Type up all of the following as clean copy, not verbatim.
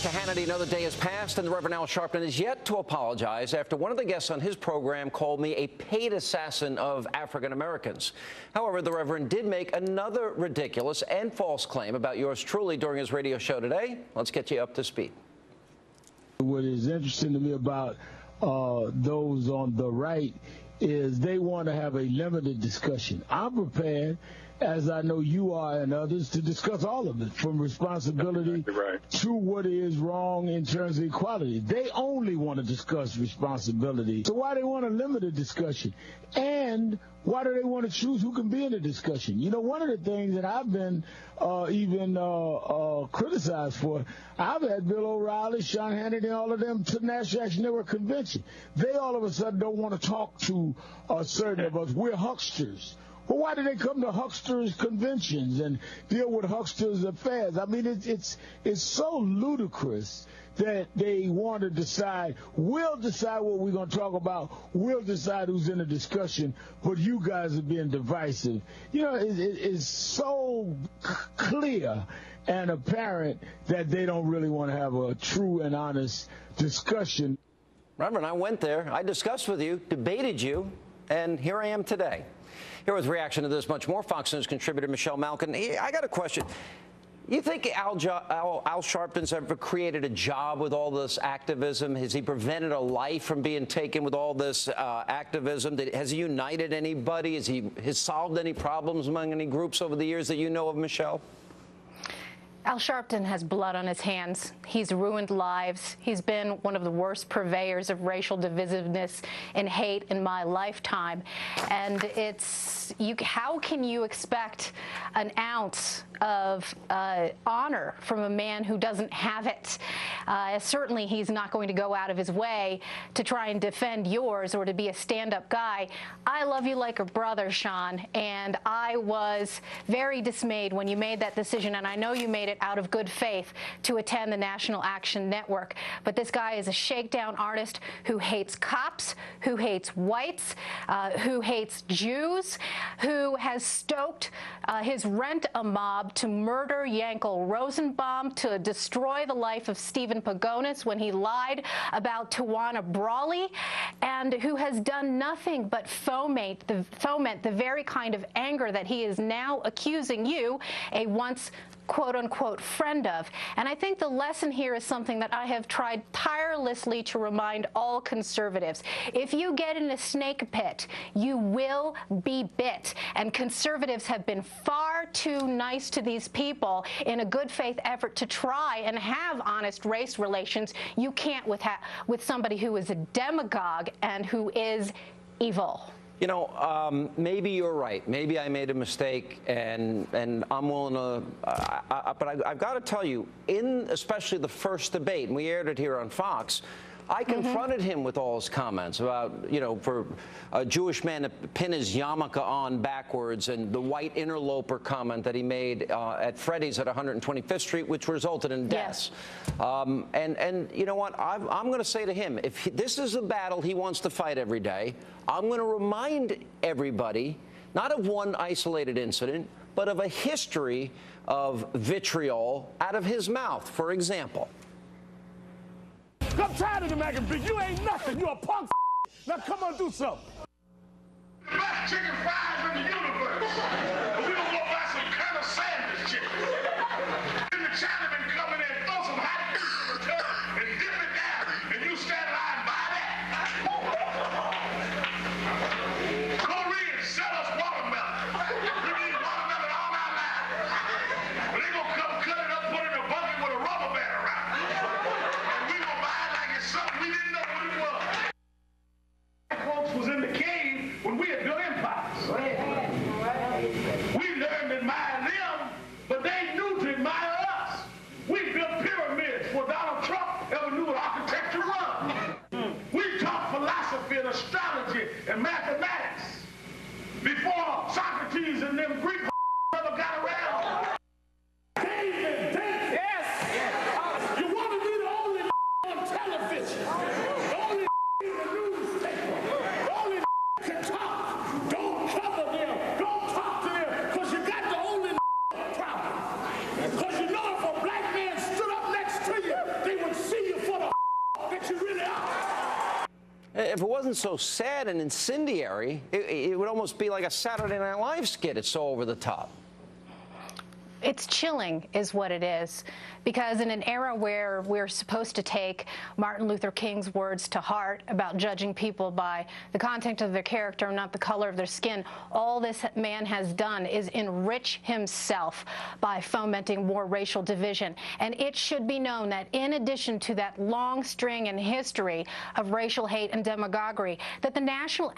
back to Hannity. Another day has passed, and the Reverend Al Sharpton is yet to apologize after one of the guests on his program called me a paid assassin of African Americans. However, the Reverend did make another ridiculous and false claim about yours truly during his radio show today. Let's get you up to speed. What is interesting to me about those on the right is they want to have a limited discussion. I'm prepared, as I know you are and others, to discuss all of it, from responsibility to what is wrong in terms of equality. They only want to discuss responsibility. So why do they want a limited discussion? And why do they want to choose who can be in the discussion? You know, one of the things that I've been criticized for, I've had Bill O'Reilly, Sean Hannity, all of them to National Action Network convention. They all of a sudden don't want to talk to certain of us. We're hucksters. Well, why do they come to hucksters conventions and deal with hucksters affairs? I mean, it's so ludicrous that they want to decide, we'll decide what we're going to talk about, we'll decide who's in the discussion, but you guys are being divisive. You know, it's so clear and apparent that they don't really want to have a true and honest discussion. Reverend, I went there, I discussed with you, debated you, and here I am today. Here with reaction to this much more, Fox News contributor Michelle Malkin. I got a question. You think Al Sharpton's ever created a job with all this activism? Has he prevented a life from being taken with all this activism? Has he united anybody? Has he solved any problems among any groups over the years that you know of, Michelle? Al Sharpton has blood on his hands. He's ruined lives. He's been one of the worst purveyors of racial divisiveness and hate in my lifetime. And how can you expect an ounce of honor from a man who doesn't have it? Certainly he's not going to go out of his way to try and defend yours or to be a stand-up guy. I love you like a brother, Sean, and I was very dismayed when you made that decision, and I know you made it out of good faith, to attend the National Action Network. But this guy is a shakedown artist who hates cops, who hates whites, who hates Jews, who has stoked his Rent-A-Mob to murder Yankel Rosenbaum, to destroy the life of Stephen Pagonis when he lied about Tawana Brawley, and who has done nothing but foment the very kind of anger that he is now accusing you, a once quote-unquote friend of. And I think the lesson here is something that I have tried tirelessly to remind all conservatives. If you get in a snake pit, you will be bit. And conservatives have been far too nice to these people in a good faith effort to try and have honest race relations. You can't with somebody who is a demagogue and who is evil. You know, maybe you're right. Maybe I made a mistake, and I'm willing to. But I've got to tell you, especially the first debate, and we aired it here on Fox, I confronted him with all his comments about, you know, for a Jewish man to pin his yarmulke on backwards, and the white interloper comment that he made at Freddy's at 125th Street, which resulted in deaths. Yes. And you know what? I'm going to say to him, if this is a battle he wants to fight every day, I'm going to remind everybody, not of one isolated incident, but of a history of vitriol out of his mouth. For example. I'm tired of the mac and beef. You ain't nothing. You a punk. Now come on, do something. The best chicken fries in the universe. But we don't go buy some kind of sandwich chicken. Then the Chinaman come in and throw some hot grease in the tub and dip it down, and you stand in line and buy that. Koreans sell us watermelon. We need watermelon all our lives. But they gonna come cut it up, put it in a bucket with a rubber band around it. And we gonna buy it like it's something we didn't know what it was. Folks was in the cave when we had built empires. We learned to admire them, but they knew to admire us. We built pyramids before Donald Trump ever knew what architecture was. We taught philosophy and astrology and mathematics before Socrates and them Greek ever got around. David, yes. You want to be the only on television, the only in the newspaper, the only can talk. Don't cover them. Don't talk to them, because you got the only problem. Because you know if a black man stood up next to you, you really are. If it wasn't so sad and incendiary, it would almost be like a Saturday Night Live skit. It's so over the top. It's chilling is what it is, because in an era where we're supposed to take Martin Luther King's words to heart about judging people by the content of their character, not the color of their skin, all this man has done is enrich himself by fomenting more racial division. And it should be known that in addition to that long string and history of racial hate and demagoguery, that the National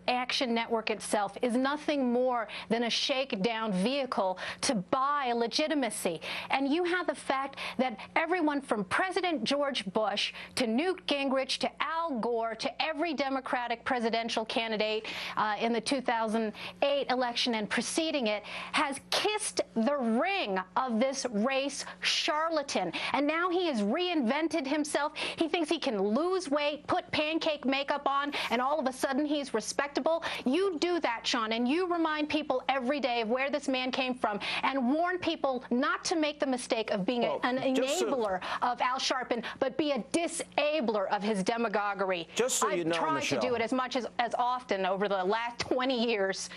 Action Network itself is nothing more than a shakedown vehicle to buy legitimacy. And you have the fact that everyone from President George Bush to Newt Gingrich to Al Gore to every Democratic presidential candidate in the 2008 election and preceding it has kissed the ring of this race charlatan. And now he has reinvented himself. He thinks he can lose weight, put pancake makeup on, and all of a sudden he's respectable. You do that, Sean, and you remind people every day of where this man came from and warn people not to make the mistake of being an enabler of Al Sharpton, but be a disabler of his demagoguery. Just so you know, I've tried Michelle, to do it as much as often over the last 20 years,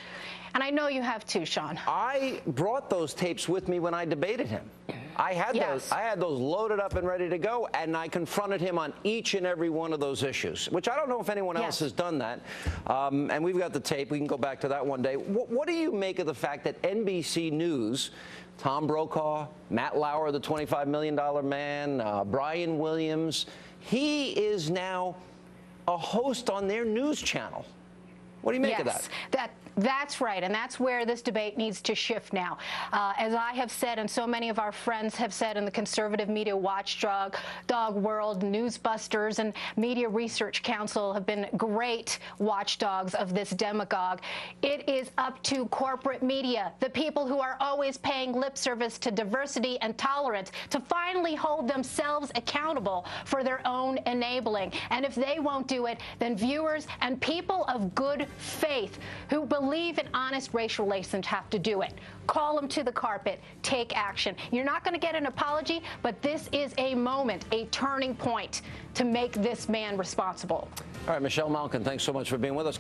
and I know you have too, Sean. I brought those tapes with me when I debated him. I had those loaded up and ready to go, and I confronted him on each and every one of those issues, which I don't know if anyone else has done that. And we've got the tape. We can go back to that one day. What do you make of the fact that NBC News, Tom Brokaw, Matt Lauer, the $25 million man, Brian Williams, he is now a host on their news channel? What do you make of that? That's right, and that's where this debate needs to shift now. As I have said, and so many of our friends have said in the conservative media watchdog world, Newsbusters and Media Research Council have been great watchdogs of this demagogue. It is up to corporate media, the people who are always paying lip service to diversity and tolerance, to finally hold themselves accountable for their own enabling. And if they won't do it, then viewers and people of good faith who believe in honest race relations have to do it. Call them to the carpet. Take action. You're not going to get an apology, but this is a moment, a turning point to make this man responsible. All right, Michelle Malkin, thanks so much for being with us.